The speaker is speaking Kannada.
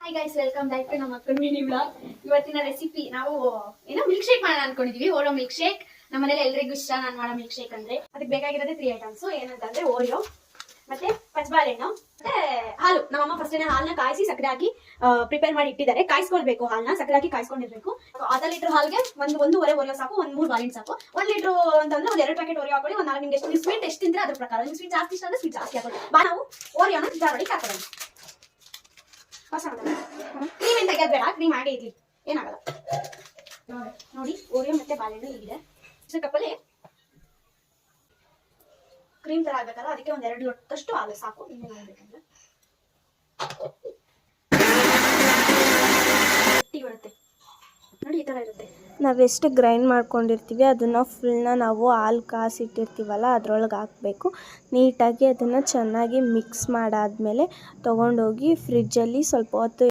Hi guys, welcome back to ನಮ್ಮ ಅಕ್ಕನ ಮಿನಿ ಬ್ಲಾಗ್. ಇವತ್ತಿನ ರೆಸಿಪಿ ನಾವು ಮಿಲ್ಕ್ ಶೇಕ್ ಮಾಡೋಣ ಅನ್ಕೊಂಡಿದೀವಿ. ಓರಿಯೋ ಮಿಲ್ಕ್ ಶೇಕ್ ನಮ್ಮನೇಲಿ ಎಲ್ರಿಗೂ ಇಷ್ಟ. ನಾನು ಮಾಡೋ ಮಿಲ್ಕ್ ಶೇಕ್ ಅಂದ್ರೆ ಅದಕ್ಕೆ ಬೇಕಾಗಿರೋದೇ 3 ಐಟಮ್ಸ್. ಏನಂತಂದ್ರೆ ಓರಿಯೋ, ಮತ್ತೆ ಪಚ್ಚಬಾಳೆಹಣ್ಣು, ಮತ್ತೆ ಹಾಲು. ನಮ್ಮಮ್ಮ ಫಸ್ಟ್ ಹಾಲನ್ನ ಕಾಯಿಸಿ ಸಕ್ಕರೆ ಹಾಕಿ ಪ್ರಿಪೇರ್ ಮಾಡಿ ಇಟ್ಟಿದ್ದಾರೆ. ಕಾಯಿಸ್ಕೊಳ್ಬೇಕು, ಹಾಲನ್ನ ಸಕ್ಕರೆ ಹಾಕಿ ಕಾಯಿಸ್ಕೊಂಡಿರ್ಬೇಕು. ಅರ್ಧ ಲೀಟರ್ ಹಾಲ್ಗೆ ಒಂದೂವರೆ ಓರಿಯೋ ಸಾಕು, 3 ಬಾಳೆಹಣ್ಣು ಸಾಕು. 1 ಲೀಟರ್ ಅಂತಂದ್ರೆ 2 ಪ್ಯಾಕೆಟ್ ಓರಿಯೋ ಹಾಕೊಳ್ಳಿ. 4 ನಿಮ್ಗೆ ಎಷ್ಟು ಸ್ವೀಟ್ ಎಷ್ಟು ತಿಂದ್ರೆ ಅದ್ರ ಪ್ರಕಾರ. ನಿಮ್ಗೆ ಸ್ವೀಟ್ ಜಾಸ್ತಿ ಇಷ್ಟ ಅಂದ್ರೆ ಸ್ವೀಟ್ ಜಾಸ್ತಿ ಹಾಕೊಳ್ಳಿ. ನಾವು ಓರಿಯೋನ ಜಾರೊಳಗೆ ಹಾಕೋಣ. ಕ್ರೀಮ್ ಏನ್ ತೆಗೆಯೋದು ಬೇಡ, ಕ್ರೀಮ್ ಆಗೇ ಇರ್ಲಿ, ಏನಾಗಲ್ಲ. ನೋಡಿ, ಓರಿಯೋ ಮತ್ತೆ ಬಾಳೆಹಣ್ಣು ಹೀಗಿದೆ. ಕಪ್ಪಲ್ಲಿ ಕ್ರೀಮ್ ತರ ಆಗ್ಬೇಕಲ್ಲ, ಅದಕ್ಕೆ 2 ಲೋಟದಷ್ಟು ಹಾಲು ಸಾಕು. ಇನ್ನೇನು ಆಗ್ಬೇಕಂದ್ರೆ ಗಟ್ಟಿ ಬರುತ್ತೆ ನೋಡಿ, ಈ ತರ ಇರುತ್ತೆ. ನಾವೆಷ್ಟು ಗ್ರೈಂಡ್ ಮಾಡ್ಕೊಂಡಿರ್ತೀವಿ ಅದನ್ನು ಫುಲ್ನ ನಾವು ಹಾಲು ಕಾಸಿಟ್ಟಿರ್ತೀವಲ್ಲ ಅದರೊಳಗೆ ಹಾಕಬೇಕು. ನೀಟಾಗಿ ಅದನ್ನು ಚೆನ್ನಾಗಿ ಮಿಕ್ಸ್ ಮಾಡಾದ್ಮೇಲೆ ತೊಗೊಂಡೋಗಿ ಫ್ರಿಜ್ಜಲ್ಲಿ ಸ್ವಲ್ಪ ಹೊತ್ತು